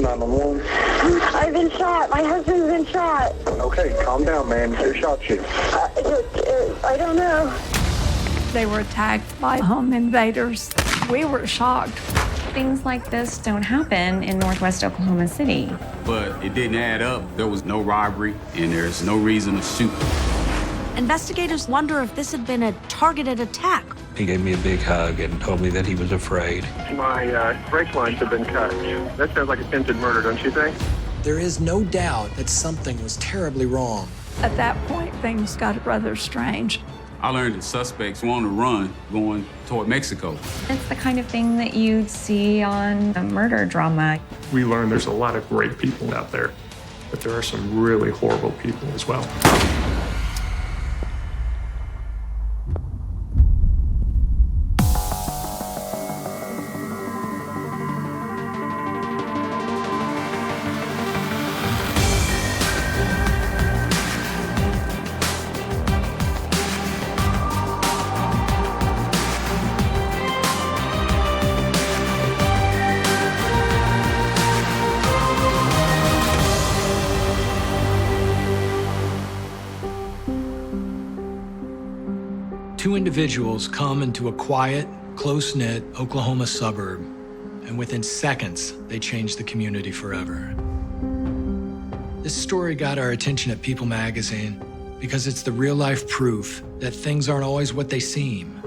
911. I've been shot. My husband's been shot. Okay, calm down, man. Who shot you? I don't know. They were attacked by home invaders. We were shocked. Things like this don't happen in Northwest Oklahoma City. But it didn't add up. There was no robbery, and there's no reason to shoot. Investigators wonder if this had been a targeted attack. He gave me a big hug and told me that he was afraid. My brake lines have been cut. That sounds like attempted murder, don't you think? There is no doubt that something was terribly wrong. At that point, things got rather strange. I learned the suspects were on the run going toward Mexico. It's the kind of thing that you'd see on a murder drama. We learned there's a lot of great people out there, but there are some really horrible people as well. Two individuals come into a quiet, close-knit Oklahoma suburb, and within seconds, they change the community forever. This story got our attention at People magazine because it's the real-life proof that things aren't always what they seem.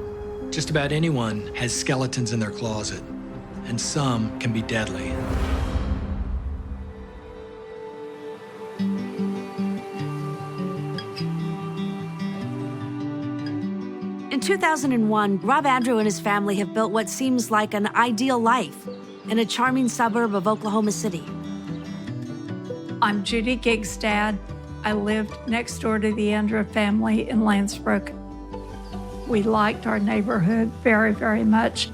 Just about anyone has skeletons in their closet, and some can be deadly. In 2001, Rob Andrew and his family have built what seems like an ideal life in a charming suburb of Oklahoma City. I'm Judy Gigg's dad. I lived next door to the Andrew family in Lansbrook. We liked our neighborhood very, very much.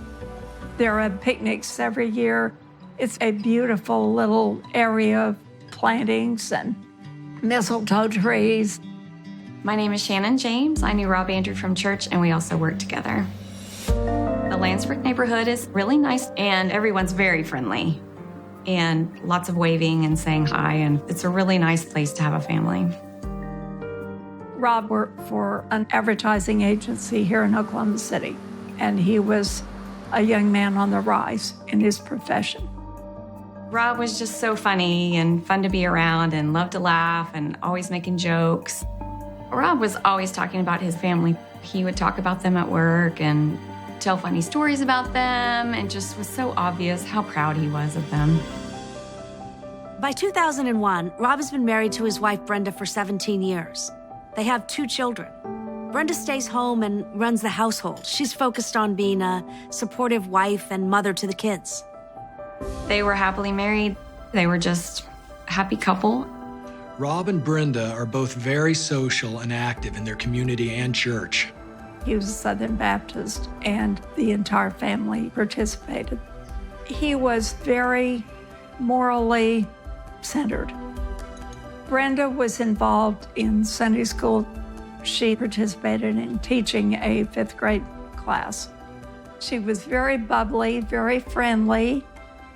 There are picnics every year. It's a beautiful little area of plantings and mistletoe trees. My name is Shannon James. I knew Rob Andrew from church, and we also worked together. The Lansbrook neighborhood is really nice, and everyone's very friendly, and lots of waving and saying hi, and it's a really nice place to have a family. Rob worked for an advertising agency here in Oklahoma City, and he was a young man on the rise in his profession. Rob was just so funny and fun to be around and loved to laugh and always making jokes. Rob was always talking about his family. He would talk about them at work and tell funny stories about them, and just was so obvious how proud he was of them. By 2001, Rob has been married to his wife, Brenda, for 17 years. They have 2 children. Brenda stays home and runs the household. She's focused on being a supportive wife and mother to the kids. They were happily married. They were just a happy couple. Rob and Brenda are both very social and active in their community and church. He was a Southern Baptist, and the entire family participated. He was very morally centered. Brenda was involved in Sunday school. She participated in teaching a 5th grade class. She was very bubbly, very friendly.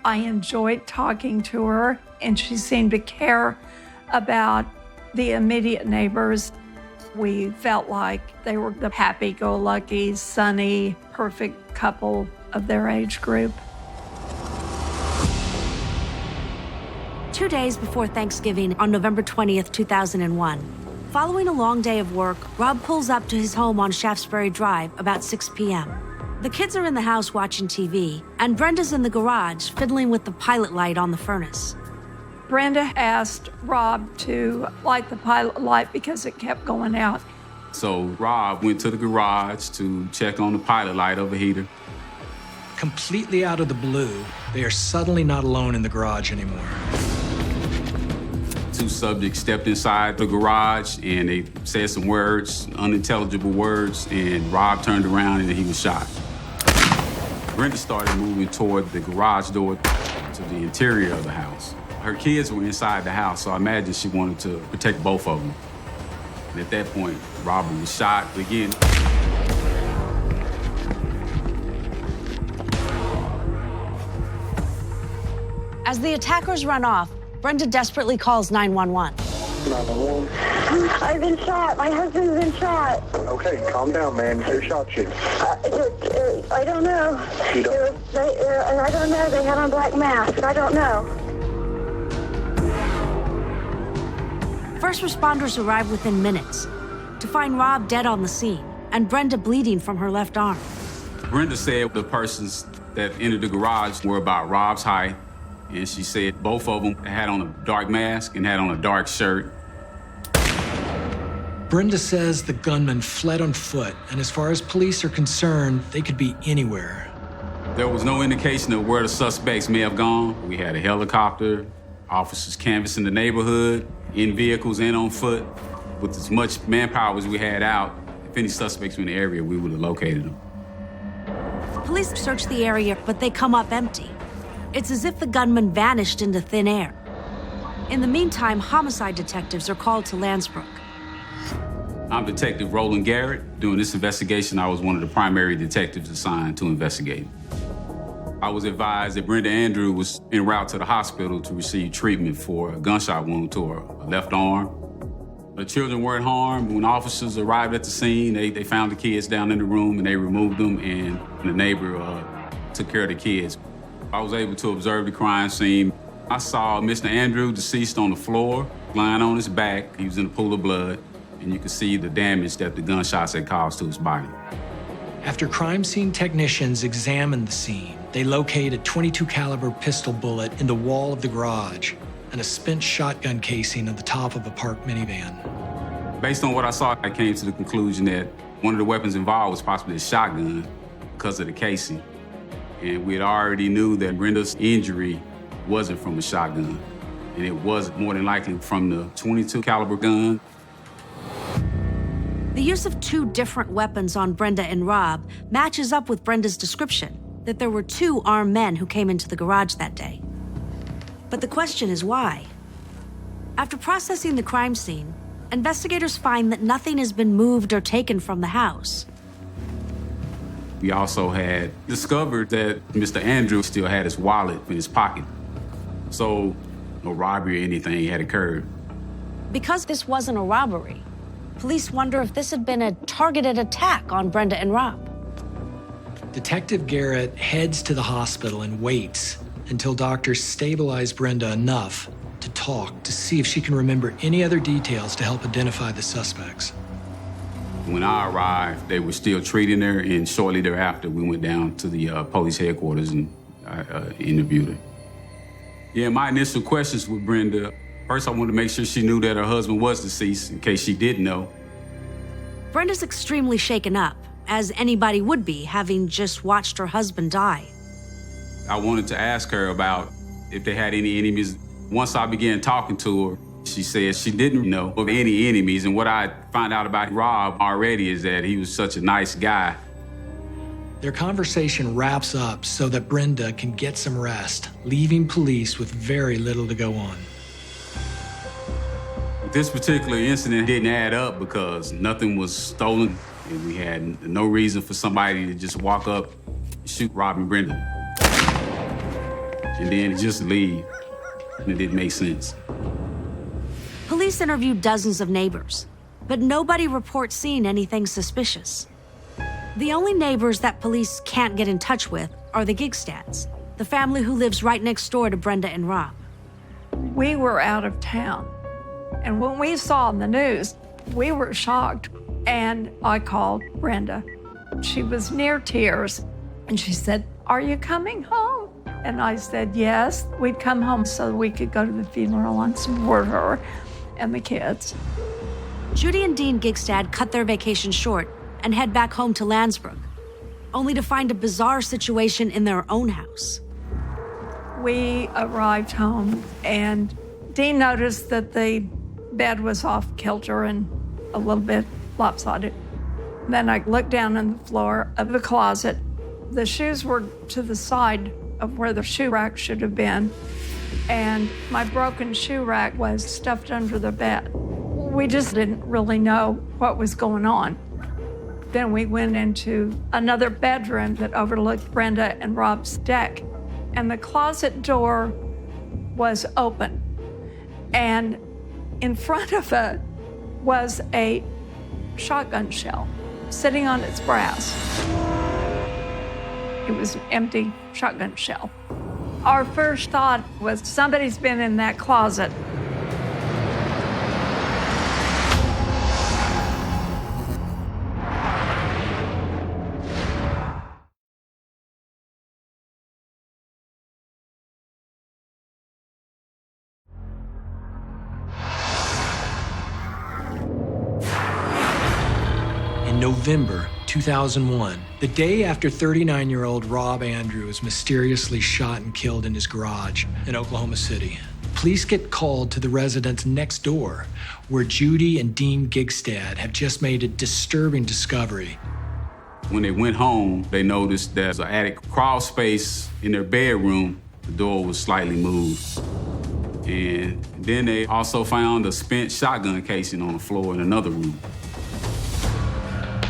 I enjoyed talking to her, and she seemed to care about the immediate neighbors. We felt like they were the happy-go-lucky, sunny, perfect couple of their age group. 2 days before Thanksgiving, on November 20th, 2001, following a long day of work, Rob pulls up to his home on Shaftesbury Drive about 6 p.m. The kids are in the house watching TV, and Brenda's in the garage fiddling with the pilot light on the furnace. Brenda asked Rob to light the pilot light because it kept going out. So Rob went to the garage to check on the pilot light of a heater. Completely out of the blue, they are suddenly not alone in the garage anymore. 2 subjects stepped inside the garage, and they said some words, unintelligible words, and Rob turned around and he was shot. Brenda started moving toward the garage door to the interior of the house. Her kids were inside the house, so I imagine she wanted to protect both of them. And at that point, Robert was shot again. As the attackers run off, Brenda desperately calls 911. 911. I've been shot. My husband's been shot. Okay, calm down, man. Who shot you? I don't know. You don't? I don't know. They had on black masks. I don't know. First responders arrive within minutes to find Rob dead on the scene and Brenda bleeding from her left arm. Brenda said the persons that entered the garage were about Rob's height, and she said both of them had on a dark mask and had on a dark shirt. Brenda says the gunman fled on foot, and as far as police are concerned, they could be anywhere. There was no indication of where the suspects may have gone. We had a helicopter, officers canvassing the neighborhood, in vehicles and on foot. With as much manpower as we had out, if any suspects were in the area, we would have located them. Police search the area, but they come up empty. It's as if the gunman vanished into thin air. In the meantime, homicide detectives are called to Landsbrook. I'm Detective Roland Garrett. During this investigation, I was one of the primary detectives assigned to investigate. I was advised that Brenda Andrew was en route to the hospital to receive treatment for a gunshot wound to her left arm. The children weren't harmed. When officers arrived at the scene, they found the kids down in the room and they removed them, and the neighbor took care of the kids. I was able to observe the crime scene. I saw Mr. Andrew deceased on the floor, lying on his back. He was in a pool of blood, and you could see the damage that the gunshots had caused to his body. After crime scene technicians examined the scene, they locate a .22 caliber pistol bullet in the wall of the garage and a spent shotgun casing at the top of a parked minivan. Based on what I saw, I came to the conclusion that one of the weapons involved was possibly a shotgun because of the casing. And we had already knew that Brenda's injury wasn't from a shotgun, and it was more than likely from the .22 caliber gun. The use of two different weapons on Brenda and Rob matches up with Brenda's description that there were two armed men who came into the garage that day. But the question is why? After processing the crime scene, investigators find that nothing has been moved or taken from the house. We also had discovered that Mr. Andrew still had his wallet in his pocket. So no robbery or anything had occurred. Because this wasn't a robbery, police wonder if this had been a targeted attack on Brenda and Rob. Detective Garrett heads to the hospital and waits until doctors stabilize Brenda enough to talk to see if she can remember any other details to help identify the suspects. When I arrived, they were still treating her, and shortly thereafter, we went down to the police headquarters and interviewed her. Yeah, my initial questions with Brenda, first I wanted to make sure she knew that her husband was deceased, in case she didn't know. Brenda's extremely shaken up, as anybody would be, having just watched her husband die. I wanted to ask her about if they had any enemies. Once I began talking to her, she said she didn't know of any enemies, and what I found out about Rob already is that he was such a nice guy. Their conversation wraps up so that Brenda can get some rest, leaving police with very little to go on. This particular incident didn't add up because nothing was stolen, and we had no reason for somebody to just walk up, shoot Rob and Brenda, and then just leave. And it didn't make sense. Police interviewed dozens of neighbors, but nobody reports seeing anything suspicious. The only neighbors that police can't get in touch with are the Gigstads, the family who lives right next door to Brenda and Rob. We were out of town, and when we saw in the news, we were shocked, and I called Brenda. She was near tears, and she said, "Are you coming home?" And I said, yes. We'd come home so we could go to the funeral and support her and the kids. Judy and Dean Gigstad cut their vacation short and head back home to Landsbrook, only to find a bizarre situation in their own house. We arrived home, and Dean noticed that the bed was off kilter and a little bit lopsided. Then I looked down on the floor of the closet. The shoes were to the side of where the shoe rack should have been, and my broken shoe rack was stuffed under the bed. We just didn't really know what was going on. Then we went into another bedroom that overlooked Brenda and Rob's deck, and the closet door was open, and in front of it was a shotgun shell sitting on its brass. It was an empty shotgun shell. Our first thought was somebody's been in that closet. In November 2001, the day after 39-year-old Rob Andrew was mysteriously shot and killed in his garage in Oklahoma City, police get called to the residence next door, where Judy and Dean Gigstad have just made a disturbing discovery. When they went home, they noticed there's an attic crawl space in their bedroom. The door was slightly moved. And then they also found a spent shotgun casing on the floor in another room.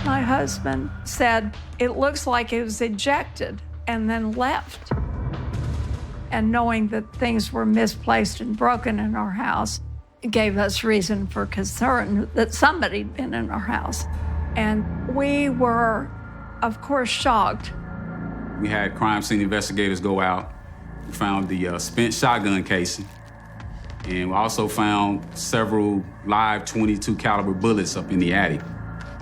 My husband said, it looks like it was ejected and then left. And knowing that things were misplaced and broken in our house gave us reason for concern that somebody'd been in our house. And we were, of course, shocked. We had crime scene investigators go out. We found the spent shotgun casing. And we also found several live .22 caliber bullets up in the attic.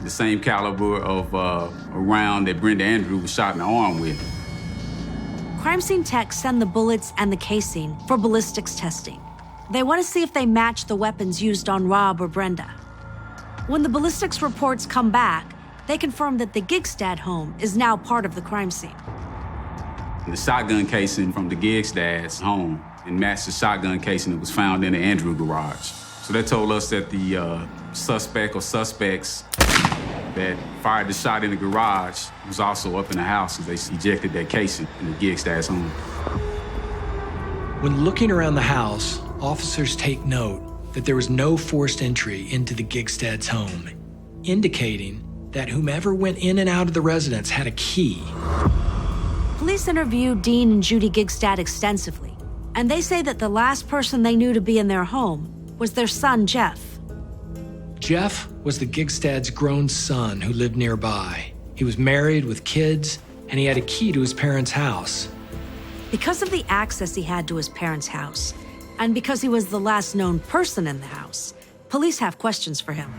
The same caliber of a round that Brenda Andrew was shot in the arm with. Crime scene techs send the bullets and the casing for ballistics testing. They want to see if they match the weapons used on Rob or Brenda. When the ballistics reports come back, they confirm that the Gigstad home is now part of the crime scene. The shotgun casing from the Gigstad's home and matched the shotgun casing that was found in the Andrew garage. So that told us that the suspect or suspects that fired the shot in the garage was also up in the house, and they ejected that casing in the Gigstad's home. When looking around the house, officers take note that there was no forced entry into the Gigstad's home, indicating that whomever went in and out of the residence had a key. Police interviewed Dean and Judy Gigstad extensively, and they say that the last person they knew to be in their home was their son, Jeff. Jeff was the Gigstad's grown son who lived nearby. He was married with kids, and he had a key to his parents' house. Because of the access he had to his parents' house, and because he was the last known person in the house, police have questions for him.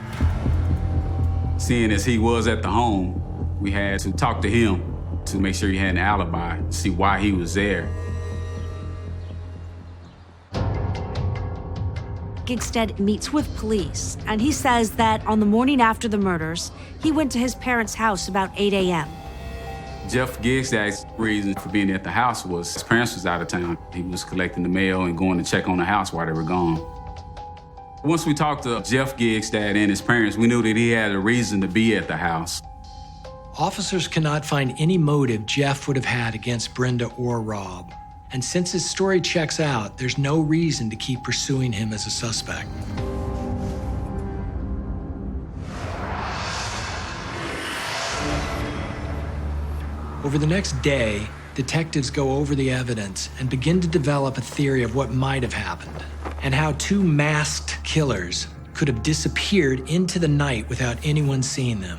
Seeing as he was at the home, we had to talk to him to make sure he had an alibi, see why he was there. Gigstad meets with police, and he says that on the morning after the murders, he went to his parents' house about 8 a.m. Jeff Gigstad's reason for being at the house was his parents was out of town. He was collecting the mail and going to check on the house while they were gone. Once we talked to Jeff Gigstad and his parents, we knew that he had a reason to be at the house. Officers cannot find any motive Jeff would have had against Brenda or Rob. And since his story checks out, there's no reason to keep pursuing him as a suspect. Over the next day, detectives go over the evidence and begin to develop a theory of what might have happened and how two masked killers could have disappeared into the night without anyone seeing them.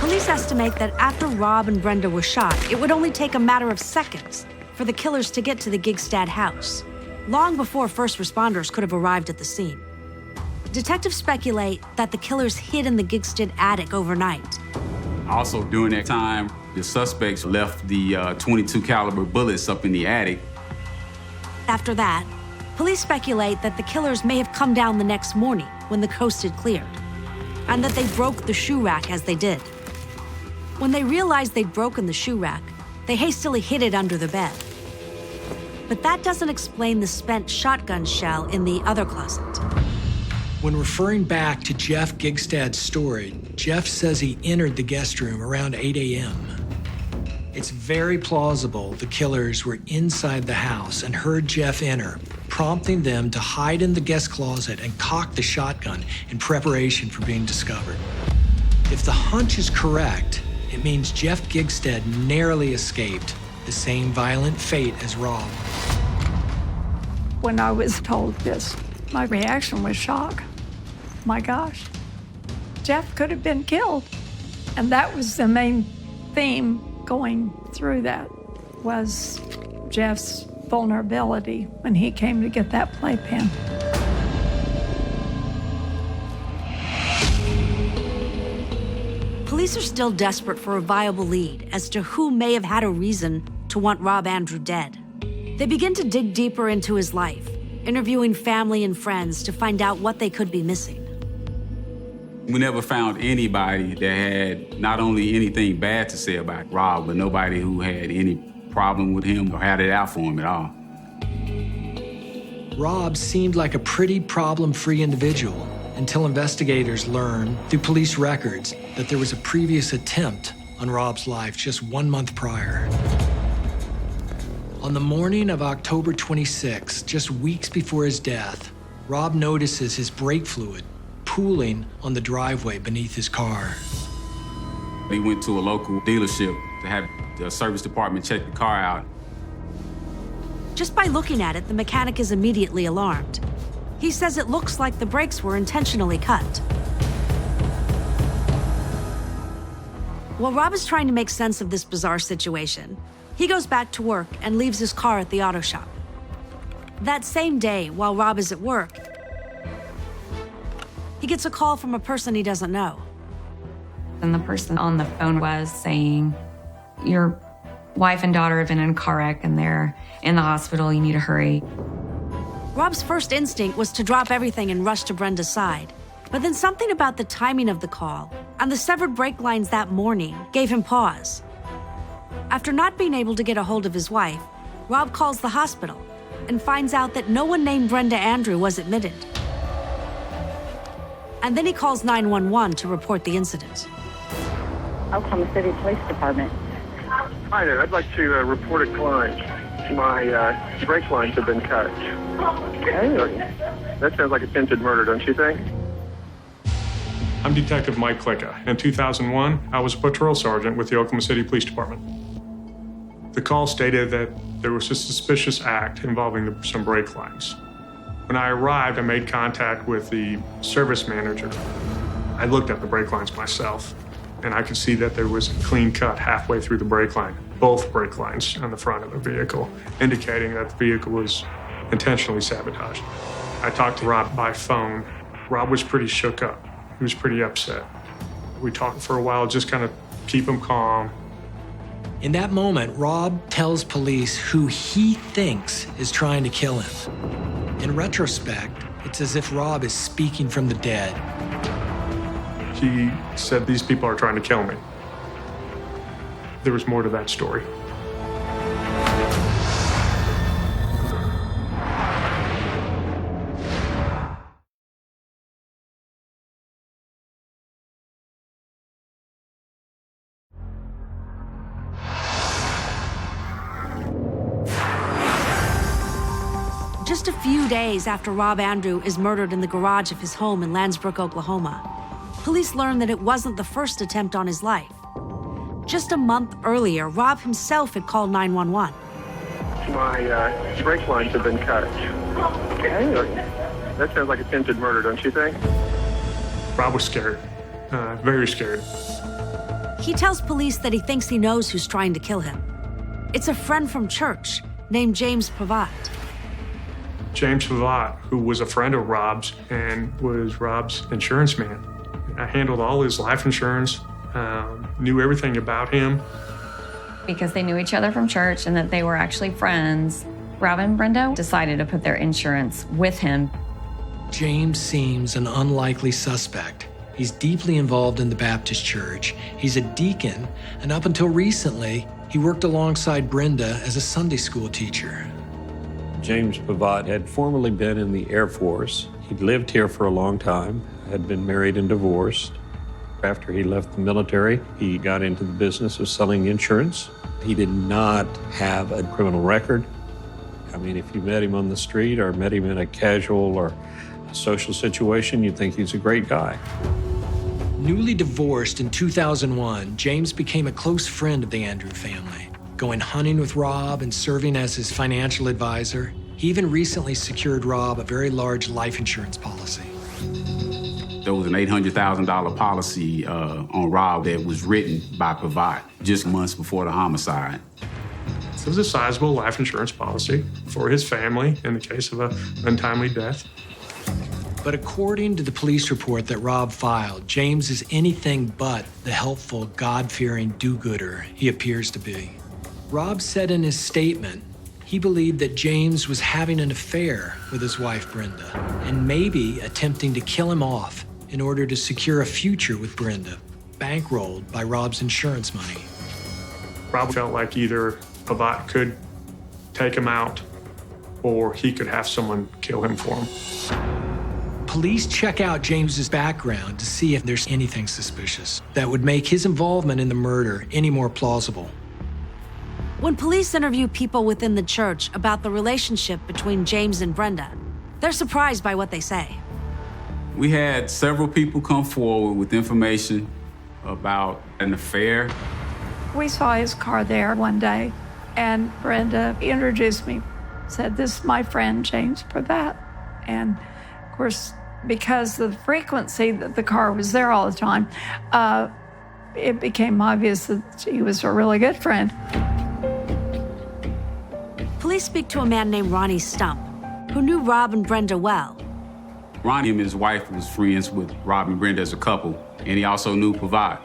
Police estimate that after Rob and Brenda were shot, it would only take a matter of seconds for the killers to get to the Gigstad house, long before first responders could have arrived at the scene. Detectives speculate that the killers hid in the Gigstad attic overnight. Also, during that time, the suspects left the .22 caliber bullets up in the attic. After that, police speculate that the killers may have come down the next morning when the coast had cleared, and that they broke the shoe rack as they did. When they realized they'd broken the shoe rack, they hastily hid it under the bed. But that doesn't explain the spent shotgun shell in the other closet. When referring back to Jeff Gigstad's story, Jeff says he entered the guest room around 8 a.m. It's very plausible the killers were inside the house and heard Jeff enter, prompting them to hide in the guest closet and cock the shotgun in preparation for being discovered. If the hunch is correct, it means Jeff Gigstad narrowly escaped the same violent fate as Rob. When I was told this, my reaction was shock. My gosh, Jeff could have been killed. And that was the main theme going through that, was Jeff's vulnerability when he came to get that playpen. Police are still desperate for a viable lead as to who may have had a reason to want Rob Andrew dead. They begin to dig deeper into his life, interviewing family and friends to find out what they could be missing. We never found anybody that had not only anything bad to say about Rob, but nobody who had any problem with him or had it out for him at all. Rob seemed like a pretty problem-free individual until investigators learned through police records that there was a previous attempt on Rob's life just 1 month prior. On the morning of October 26, just weeks before his death, Rob notices his brake fluid pooling on the driveway beneath his car. He went to a local dealership to have the service department check the car out. Just by looking at it, the mechanic is immediately alarmed. He says it looks like the brakes were intentionally cut. While Rob is trying to make sense of this bizarre situation, he goes back to work and leaves his car at the auto shop. That same day, while Rob is at work, he gets a call from a person he doesn't know. And the person on the phone was saying, your wife and daughter have been in a car wreck and they're in the hospital, you need to hurry. Rob's first instinct was to drop everything and rush to Brenda's side. But then something about the timing of the call and the severed brake lines that morning gave him pause. After not being able to get a hold of his wife, Rob calls the hospital and finds out that no one named Brenda Andrew was admitted. And then he calls 911 to report the incident. Oklahoma City Police Department. Hi there. I'd like to report a client. My brake lines have been cut. That sounds like attempted murder, don't you think? I'm Detective Mike Klicka. In 2001, I was a patrol sergeant with the Oklahoma City Police Department. The call stated that there was a suspicious act involving some brake lines. When I arrived, I made contact with the service manager. I looked at the brake lines myself, and I could see that there was a clean cut halfway through the brake line, both brake lines on the front of the vehicle, indicating that the vehicle was intentionally sabotaged. I talked to Rob by phone. Rob was pretty shook up. He was pretty upset. We talked for a while, just kind of keep him calm. In that moment, Rob tells police who he thinks is trying to kill him. In retrospect, it's as if Rob is speaking from the dead. He said, these people are trying to kill me. There was more to that story. Just a few days after Rob Andrew is murdered in the garage of his home in Landsbrook, Oklahoma, police learn that it wasn't the first attempt on his life. Just a month earlier, Rob himself had called 911. My brake lines have been cut. That sounds like attempted murder, don't you think? Rob was scared, very scared. He tells police that he thinks he knows who's trying to kill him. It's a friend from church named James Pavat. James Pavat, who was a friend of Rob's and was Rob's insurance man. I handled all his life insurance, knew everything about him. Because they knew each other from church and that they were actually friends, Rob and Brenda decided to put their insurance with him. James seems an unlikely suspect. He's deeply involved in the Baptist church. He's a deacon, and up until recently, he worked alongside Brenda as a Sunday school teacher. James Pavat had formerly been in the Air Force. He'd lived here for a long time, had been married and divorced. After he left the military, he got into the business of selling insurance. He did not have a criminal record. I mean, if you met him on the street or met him in a casual or social situation, you'd think he's a great guy. Newly divorced in 2001, James became a close friend of the Andrew family, going hunting with Rob and serving as his financial advisor. He even recently secured Rob a very large life insurance policy. There was an $800,000 policy on Rob that was written by Pavot just months before the homicide. It was a sizable life insurance policy for his family in the case of an untimely death. But according to the police report that Rob filed, James is anything but the helpful, God-fearing do-gooder he appears to be. Rob said in his statement he believed that James was having an affair with his wife, Brenda, and maybe attempting to kill him off in order to secure a future with Brenda, bankrolled by Rob's insurance money. Rob felt like either Pavot could take him out or he could have someone kill him for him. Police check out James's background to see if there's anything suspicious that would make his involvement in the murder any more plausible. When police interview people within the church about the relationship between James and Brenda, they're surprised by what they say. We had several people come forward with information about an affair. We saw his car there one day, and Brenda introduced me, said, "This is my friend, James Pavot." And of course, because of the frequency that the car was there all the time, it became obvious that he was a really good friend. Police speak to a man named Ronnie Stump, who knew Rob and Brenda well. Ronnie and his wife was friends with Rob and Brenda as a couple, and he also knew Pavot.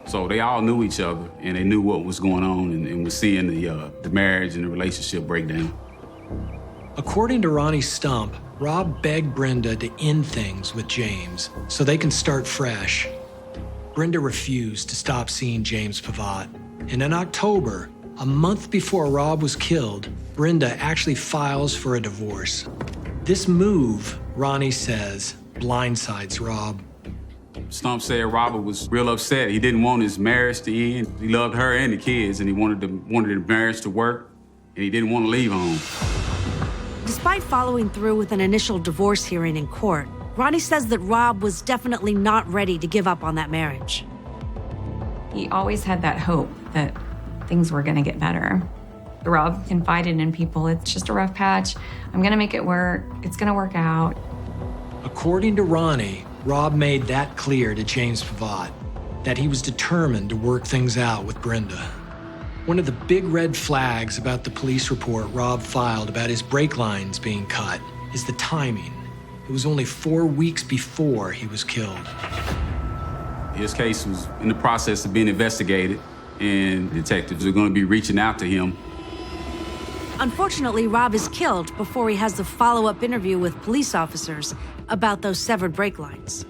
So they all knew each other, and they knew what was going on and was seeing the marriage and the relationship break down. According to Ronnie Stump, Rob begged Brenda to end things with James so they can start fresh. Brenda refused to stop seeing James Pavot, and in October, a month before Rob was killed, Brenda actually files for a divorce. This move, Ronnie says, blindsides Rob. Stump said Robert was real upset. He didn't want his marriage to end. He loved her and the kids, and he wanted the marriage to work, and he didn't want to leave home. Despite following through with an initial divorce hearing in court, Ronnie says that Rob was definitely not ready to give up on that marriage. He always had that hope that things were going to get better. Rob confided in people, "It's just a rough patch. I'm going to make it work. It's going to work out." According to Ronnie, Rob made that clear to James Pavot, that he was determined to work things out with Brenda. One of the big red flags about the police report Rob filed about his brake lines being cut is the timing. It was only 4 weeks before he was killed. His case was in the process of being investigated, and detectives are going to be reaching out to him. Unfortunately, Rob is killed before he has the follow-up interview with police officers about those severed brake lines.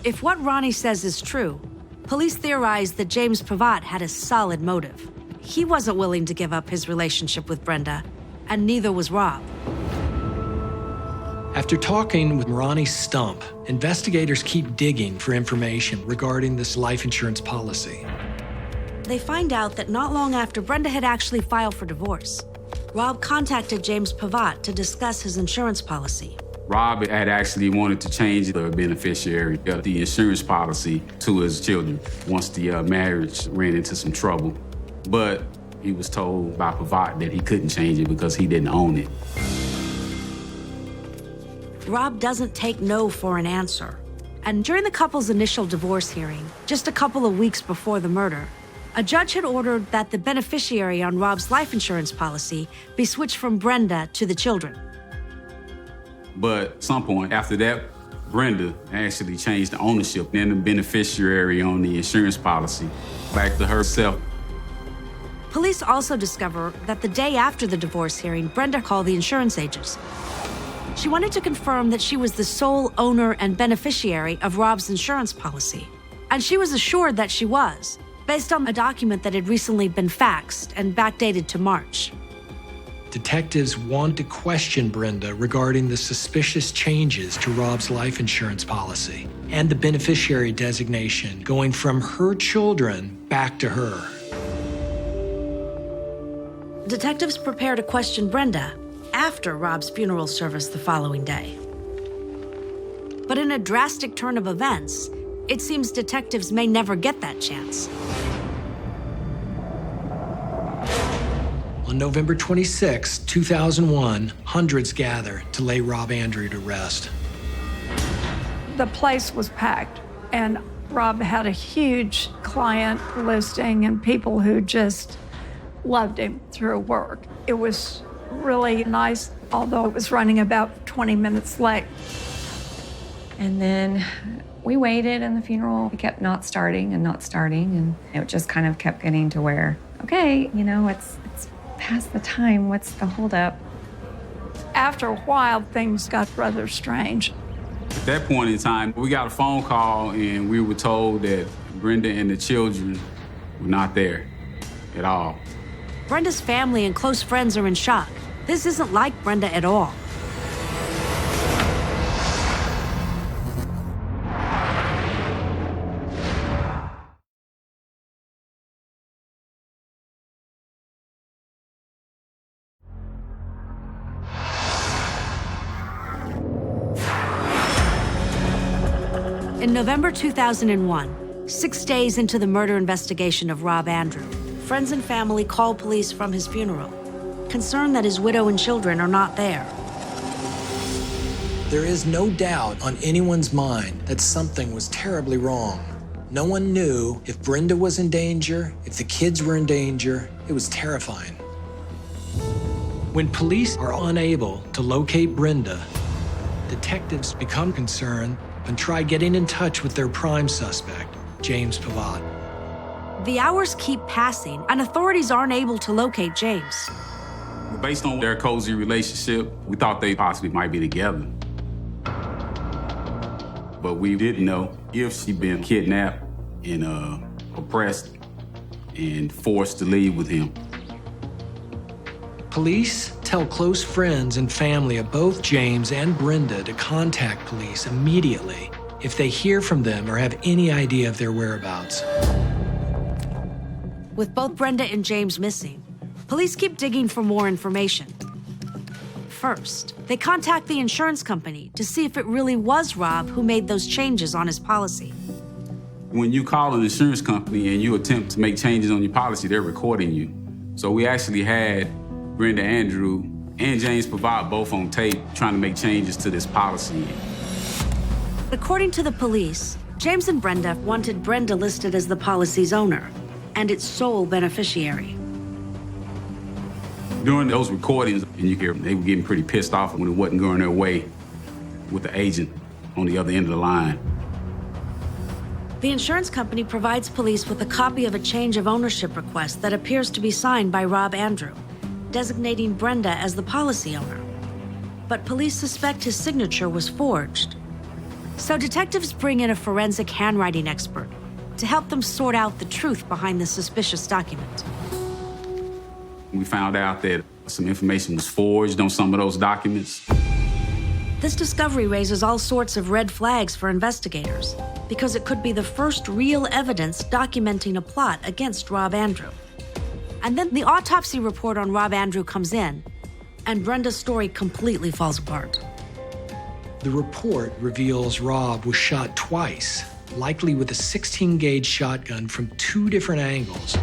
If what Ronnie says is true, police theorize that James Pavot had a solid motive. He wasn't willing to give up his relationship with Brenda, and neither was Rob. After talking with Ronnie Stump, investigators keep digging for information regarding this life insurance policy. They find out that not long after Brenda had actually filed for divorce, Rob contacted James Pavot to discuss his insurance policy. Rob had actually wanted to change the beneficiary of the insurance policy to his children once the marriage ran into some trouble. But he was told by Pavot that he couldn't change it because he didn't own it. Rob doesn't take no for an answer. And during the couple's initial divorce hearing, just a couple of weeks before the murder, a judge had ordered that the beneficiary on Rob's life insurance policy be switched from Brenda to the children. But at some point after that, Brenda actually changed the ownership and the beneficiary on the insurance policy back to herself. Police also discover that the day after the divorce hearing, Brenda called the insurance agents. She wanted to confirm that she was the sole owner and beneficiary of Rob's insurance policy. And she was assured that she was, based on a document that had recently been faxed and backdated to March. Detectives want to question Brenda regarding the suspicious changes to Rob's life insurance policy and the beneficiary designation going from her children back to her. Detectives prepare to question Brenda after Rob's funeral service the following day. But in a drastic turn of events, it seems detectives may never get that chance. On November 26, 2001, hundreds gather to lay Rob Andrew to rest. The place was packed, and Rob had a huge client listing and people who just loved him through work. It was really nice, although it was running about 20 minutes late. And then we waited, and the funeral kept not starting, and it just kind of kept getting to where, okay, it's past the time. What's the holdup? After a while, things got rather strange. At that point in time, we got a phone call, and we were told that Brenda and the children were not there at all. Brenda's family and close friends are in shock. This isn't like Brenda at all. In November 2001, 6 days into the murder investigation of Rob Andrew, friends and family call police from his funeral, concerned that his widow and children are not there. There is no doubt on anyone's mind that something was terribly wrong. No one knew if Brenda was in danger, if the kids were in danger. It was terrifying. When police are unable to locate Brenda, detectives become concerned and try getting in touch with their prime suspect, James Pavatt. The hours keep passing, and authorities aren't able to locate James. Based on their cozy relationship, we thought they possibly might be together. But we didn't know if she'd been kidnapped and oppressed and forced to leave with him. Police tell close friends and family of both James and Brenda to contact police immediately if they hear from them or have any idea of their whereabouts. With both Brenda and James missing, police keep digging for more information. First, they contact the insurance company to see if it really was Rob who made those changes on his policy. When you call an insurance company and you attempt to make changes on your policy, they're recording you. So we actually had Brenda Andrew and James Pavatt both on tape trying to make changes to this policy. According to the police, James and Brenda wanted Brenda listed as the policy's owner and its sole beneficiary. During those recordings, and you hear they were getting pretty pissed off when it wasn't going their way with the agent on the other end of the line. The insurance company provides police with a copy of a change of ownership request that appears to be signed by Rob Andrew, designating Brenda as the policy owner. But police suspect his signature was forged. So detectives bring in a forensic handwriting expert to help them sort out the truth behind the suspicious document. We found out that some information was forged on some of those documents. This discovery raises all sorts of red flags for investigators because it could be the first real evidence documenting a plot against Rob Andrew. And then the autopsy report on Rob Andrew comes in, and Brenda's story completely falls apart. The report reveals Rob was shot twice, likely with a 16-gauge shotgun from 2 different angles.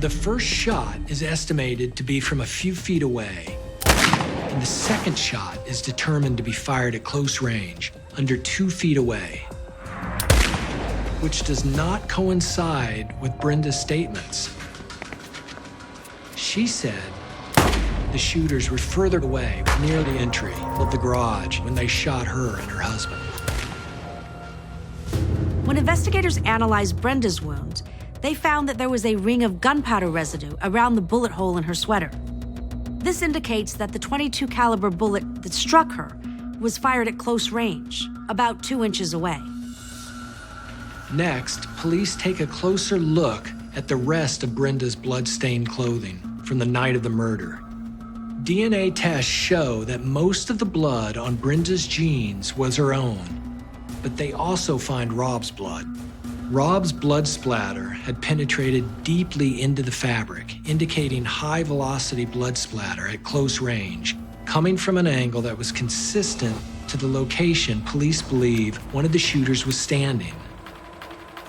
The first shot is estimated to be from a few feet away, and the second shot is determined to be fired at close range, under 2 feet away, which does not coincide with Brenda's statements. She said the shooters were further away, near the entry of the garage, when they shot her and her husband. When investigators analyzed Brenda's wounds, they found that there was a ring of gunpowder residue around the bullet hole in her sweater. This indicates that the .22 caliber bullet that struck her was fired at close range, about 2 inches away. Next, police take a closer look at the rest of Brenda's blood-stained clothing from the night of the murder. DNA tests show that most of the blood on Brenda's jeans was her own, but they also find Rob's blood. Rob's blood splatter had penetrated deeply into the fabric, indicating high-velocity blood splatter at close range, coming from an angle that was consistent to the location police believe one of the shooters was standing.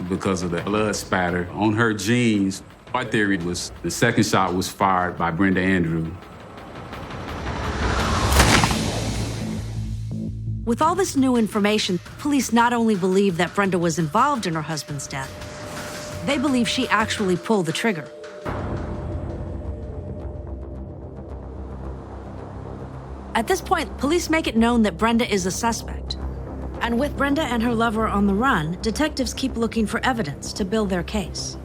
Because of the blood spatter on her jeans, Our theory was the second shot was fired by Brenda Andrew. With all this new information, police not only believe that Brenda was involved in her husband's death, they believe she actually pulled the trigger. At this point, police make it known that Brenda is a suspect. And with Brenda and her lover on the run, detectives keep looking for evidence to build their case.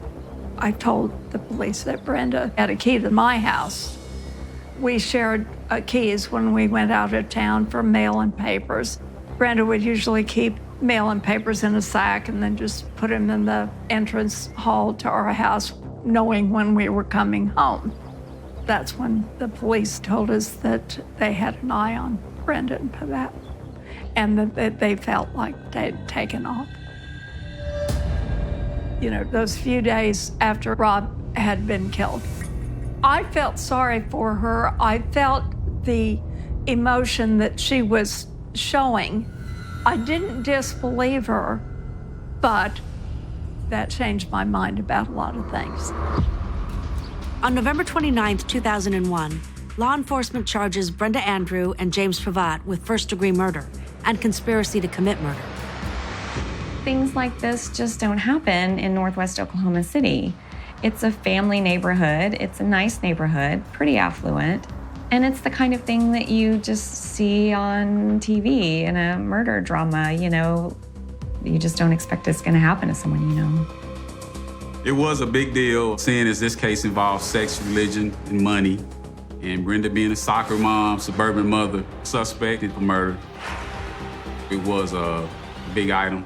I told the police that Brenda had a key to my house. We shared keys when we went out of town for mail and papers. Brenda would usually keep mail and papers in a sack and then just put them in the entrance hall to our house, knowing when we were coming home. That's when the police told us that they had an eye on Brenda and Pavat, and that they felt like they'd taken off. You know, those few days after Rob had been killed, I felt sorry for her. I felt the emotion that she was showing. I didn't disbelieve her, but that changed my mind about a lot of things. On November 29, 2001, law enforcement charges Brenda Andrew and James Pavat with first-degree murder and conspiracy to commit murder. Things like this just don't happen in Northwest Oklahoma City. It's a family neighborhood. It's a nice neighborhood, pretty affluent. And it's the kind of thing that you just see on TV in a murder drama, you know. You just don't expect it's gonna happen to someone you know. It was a big deal, seeing as this case involved sex, religion, and money. And Brenda being a soccer mom, suburban mother, suspected for murder. It was a big item,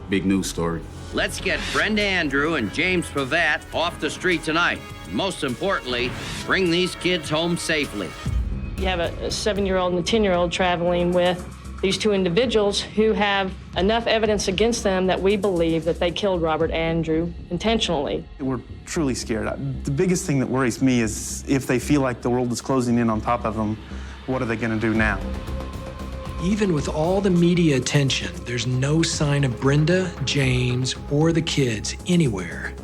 big news story. Let's get Brenda Andrew and James Pavat off the street tonight. Most importantly, bring these kids home safely. You have a 7-year-old and a 10-year-old traveling with these two individuals who have enough evidence against them that we believe that they killed Robert Andrew intentionally. We're truly scared. The biggest thing that worries me is if they feel like the world is closing in on top of them, what are they going to do now? Even with all the media attention, there's no sign of Brenda, James, or the kids anywhere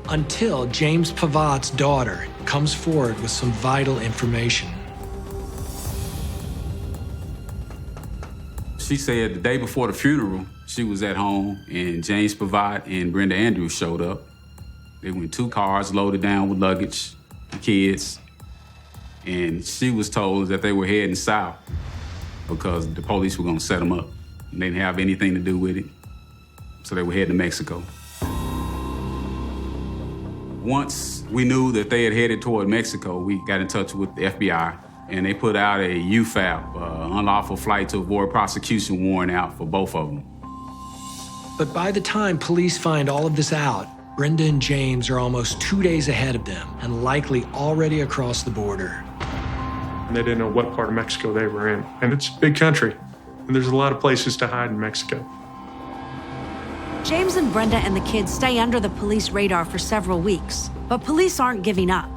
until James Pavat's daughter comes forward with some vital information. She said the day before the funeral, she was at home and James Pavat and Brenda Andrews showed up. They went 2 cars loaded down with luggage, the kids, and she was told that they were heading south because the police were gonna set them up. And they didn't have anything to do with it, so they were heading to Mexico. Once we knew that they had headed toward Mexico, we got in touch with the FBI. And they put out a UFAP, unlawful flight to avoid prosecution warrant out for both of them. But by the time police find all of this out, Brenda and James are almost 2 days ahead of them and likely already across the border. And they didn't know what part of Mexico they were in. And it's a big country, and there's a lot of places to hide in Mexico. James and Brenda and the kids stay under the police radar for several weeks, but police aren't giving up.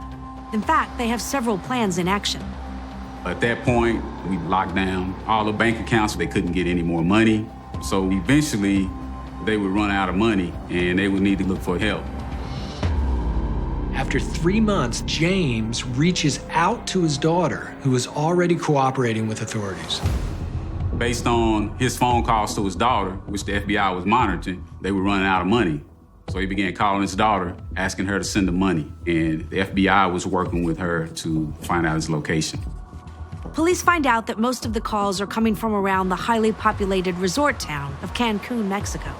In fact, they have several plans in action. At that point, we locked down all the bank accounts. They couldn't get any more money. So eventually, they would run out of money and they would need to look for help. After 3 months, James reaches out to his daughter, who is already cooperating with authorities. Based on his phone calls to his daughter, which the FBI was monitoring, they were running out of money. So he began calling his daughter, asking her to send him money. And the FBI was working with her to find out his location. Police find out that most of the calls are coming from around the highly populated resort town of Cancun, Mexico.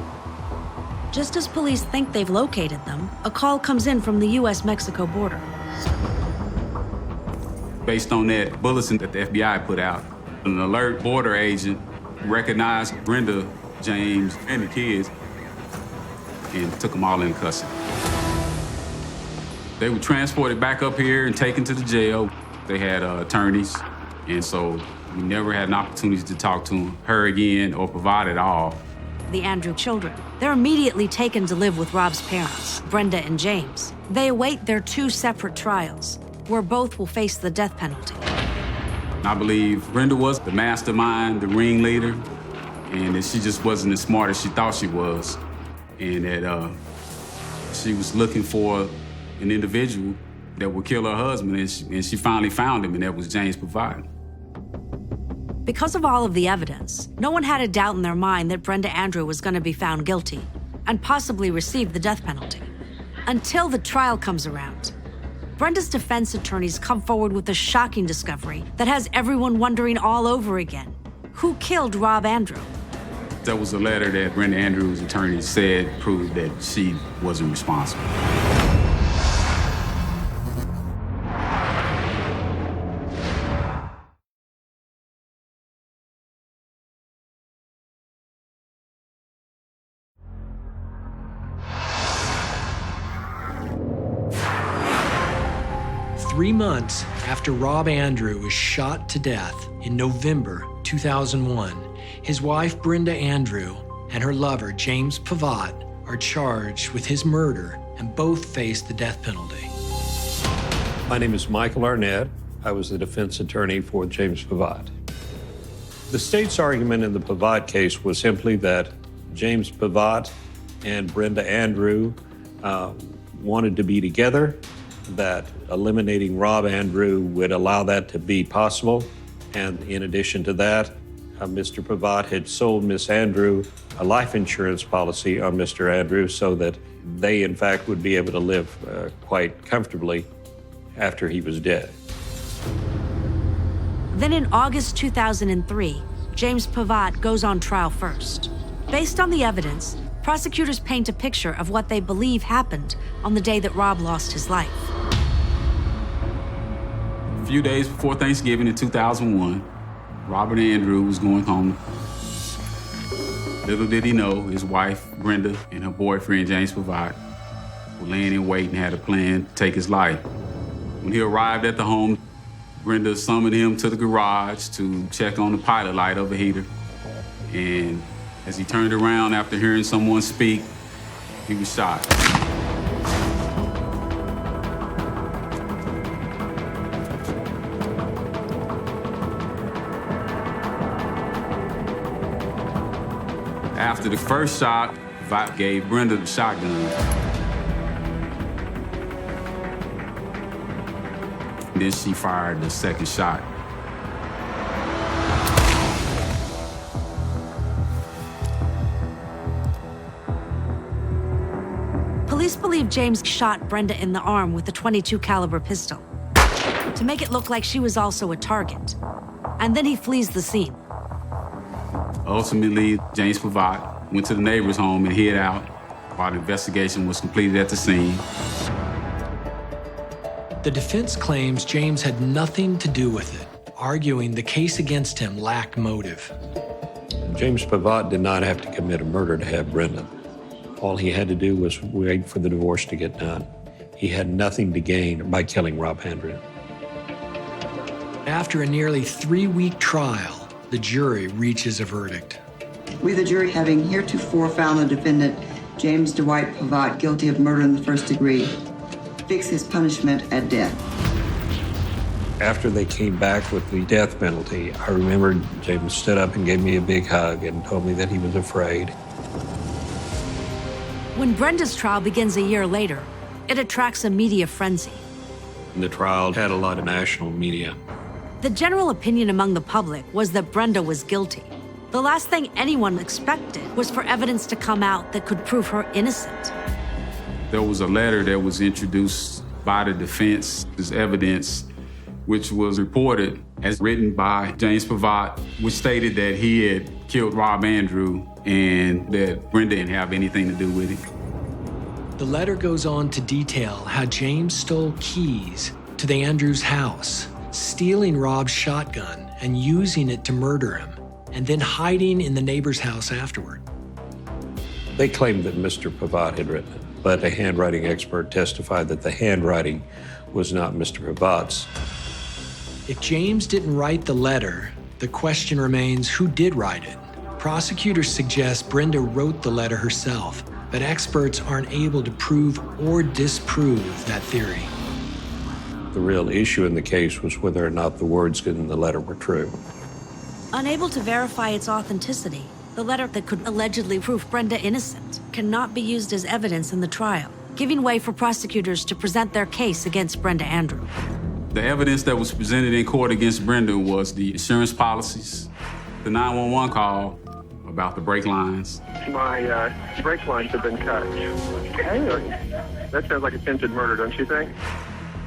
Just as police think they've located them, a call comes in from the U.S.-Mexico border. Based on that bulletin that the FBI put out, an alert border agent recognized Brenda, James, and the kids and took them all in custody. They were transported back up here and taken to the jail. They had attorneys, and so we never had an opportunity to talk to her again or provide at all. The Andrew children. They're immediately taken to live with Rob's parents, Brenda and James. They await their 2 separate trials, where both will face the death penalty. I believe Brenda was the mastermind, the ringleader, and that she just wasn't as smart as she thought she was, and that she was looking for an individual that would kill her husband, and she finally found him, and that was James Pavatt. Because of all of the evidence, no one had a doubt in their mind that Brenda Andrew was going to be found guilty and possibly receive the death penalty. Until the trial comes around. Brenda's defense attorneys come forward with a shocking discovery that has everyone wondering all over again. Who killed Rob Andrew? There was a letter that Brenda Andrews' attorney said proved that she wasn't responsible. Three months after Rob Andrew was shot to death in November 2001, his wife Brenda Andrew and her lover James Pavatt are charged with his murder and both face the death penalty. My name is Michael Arnett. I was the defense attorney for James Pavatt. The state's argument in the Pavatt case was simply that James Pavatt and Brenda Andrew wanted to be together, that eliminating Rob Andrew would allow that to be possible. And in addition to that, Mr. Pavatt had sold Miss Andrew a life insurance policy on Mr. Andrew so that they, in fact, would be able to live quite comfortably after he was dead. Then in August 2003, James Pavatt goes on trial first. Based on the evidence, prosecutors paint a picture of what they believe happened on the day that Rob lost his life. A few days before Thanksgiving in 2001, Robert Andrew was going home. Little did he know, his wife, Brenda, and her boyfriend, James Pavatt, were laying in wait and had a plan to take his life. When he arrived at the home, Brenda summoned him to the garage to check on the pilot light of a heater. And as he turned around after hearing someone speak, he was shot. After the first shot, Pavatt gave Brenda the shotgun. And then she fired the second shot. Police believe James shot Brenda in the arm with a .22 caliber pistol to make it look like she was also a target. And then he flees the scene. Ultimately, James Pavatt went to the neighbor's home and hid out while the investigation was completed at the scene. The defense claims James had nothing to do with it, arguing the case against him lacked motive. James Pavatt did not have to commit a murder to have Brenda. All he had to do was wait for the divorce to get done. He had nothing to gain by killing Rob Andrew. After a nearly 3-week trial, the jury reaches a verdict. We, the jury, having heretofore found the defendant, James Dwight Pavatt, guilty of murder in the first degree, fix his punishment at death. After they came back with the death penalty, I remember James stood up and gave me a big hug and told me that he was afraid. When Brenda's trial begins a year later, it attracts a media frenzy. The trial had a lot of national media. The general opinion among the public was that Brenda was guilty. The last thing anyone expected was for evidence to come out that could prove her innocent. There was a letter that was introduced by the defense as evidence, which was reported as written by James Pavatt, which stated that he had killed Rob Andrew and that Brenda didn't have anything to do with it. The letter goes on to detail how James stole keys to the Andrews' house, stealing Rob's shotgun and using it to murder him, and then hiding in the neighbor's house afterward. They claimed that Mr. Pavatt had written it, but a handwriting expert testified that the handwriting was not Mr. Pavatt's. If James didn't write the letter, the question remains who did write it. Prosecutors suggest Brenda wrote the letter herself, but experts aren't able to prove or disprove that theory. The real issue in the case was whether or not the words in the letter were true. Unable to verify its authenticity, the letter that could allegedly prove Brenda innocent cannot be used as evidence in the trial. giving way for prosecutors to present their case against Brenda Andrew. The evidence that was presented in court against Brenda was the insurance policies, the 911 call about the brake lines. My brake lines have been cut. That sounds like attempted murder, don't you think?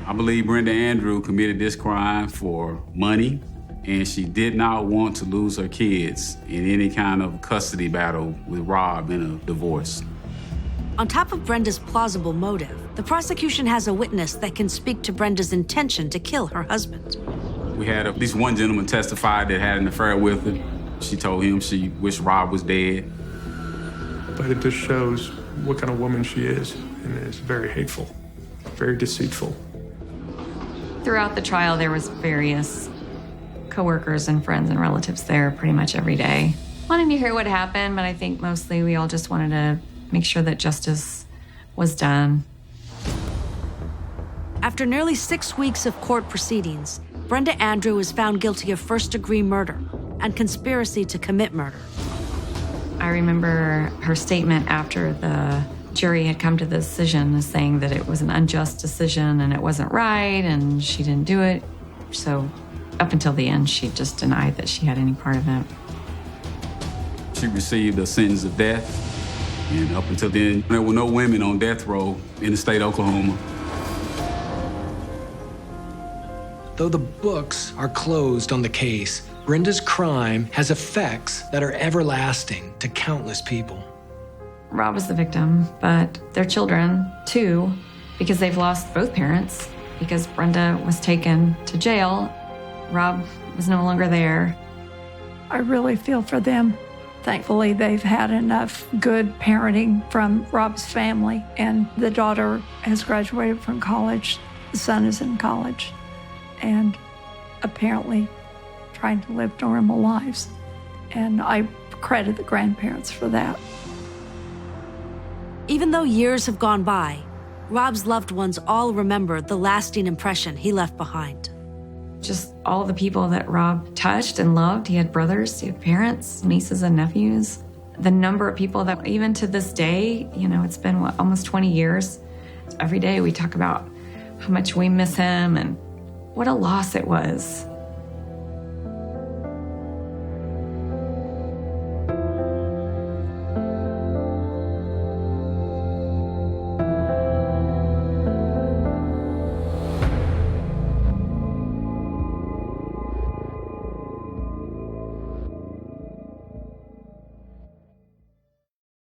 I believe Brenda Andrew committed this crime for money, and she did not want to lose her kids in any kind of custody battle with Rob in a divorce. On top of Brenda's plausible motive, the prosecution has a witness that can speak to Brenda's intention to kill her husband. We had at least one gentleman testify that had an affair with her. She told him she wished Rob was dead. But it just shows what kind of woman she is, and it's very hateful, very deceitful. Throughout the trial, there was various coworkers and friends and relatives there pretty much every day, wanting to hear what happened, but I think mostly we all just wanted to make sure that justice was done. After nearly 6 weeks of court proceedings, Brenda Andrew was found guilty of first-degree murder and conspiracy to commit murder. I remember her statement after the jury had come to the decision as saying that it was an unjust decision and it wasn't right and she didn't do it. So up until the end, she just denied that she had any part of it. She received a sentence of death, and up until then, there were no women on death row in the state of Oklahoma. Though the books are closed on the case, Brenda's crime has effects that are everlasting to countless people. Rob was the victim, but their children, too, because they've lost both parents, because Brenda was taken to jail. Rob was no longer there. I really feel for them. Thankfully, they've had enough good parenting from Rob's family, and the daughter has graduated from college. The son is in college, and apparently trying to live normal lives. And I credit the grandparents for that. Even though years have gone by, Rob's loved ones all remember the lasting impression he left behind. Just all the people that Rob touched and loved. He had brothers, he had parents, nieces and nephews. The number of people that even to this day, it's been almost 20 years. Every day we talk about how much we miss him and what a loss it was.